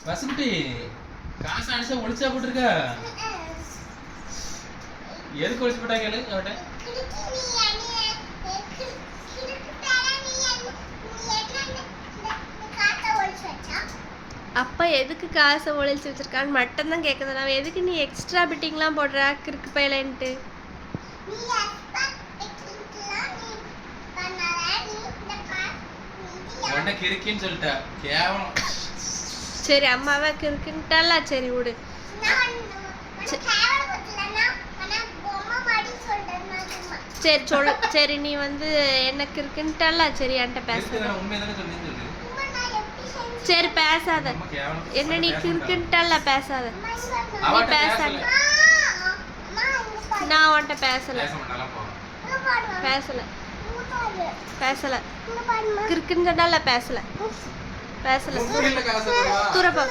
வசுக்குட்டி காசு அடிச்சா ஒளிச்சா போட்டுருக்க. எதுக்கு ஒளிச்சு போட்டா கேளு அவட்ட. அப்பா எதுக்கு காசை ஒழிச்சு வச்சிருக்கான்னு மட்டும் தான் கேட்குது. நான் எதுக்கு நீ எக்ஸ்ட்ரா பிட்டிங்லாம் போடுற கிறுக்கு பையலன்ட்டு. உன்கிட்ட கிறுக்கின்னு சொல்லிட்ட கேவலம். சரி அம்மாவை கிறுக்குன்ட்டால சரி விடு. சரி சொல். சரி நீ வந்து என்ன கிறுக்குன்ட்டால சரி என்கிட்ட பேசாத. உண்மைதானே சொன்னேன்னு சொல்லு. சரி பேசாத. என்ன நீ கிறுக்குன்ட்டால பேசாத. நீ பேசாத. நான் உன்கிட்ட பேசல பேசல பேசல கிறுக்குன்னு சொன்னால பேசல பேசல. தூரப்பா.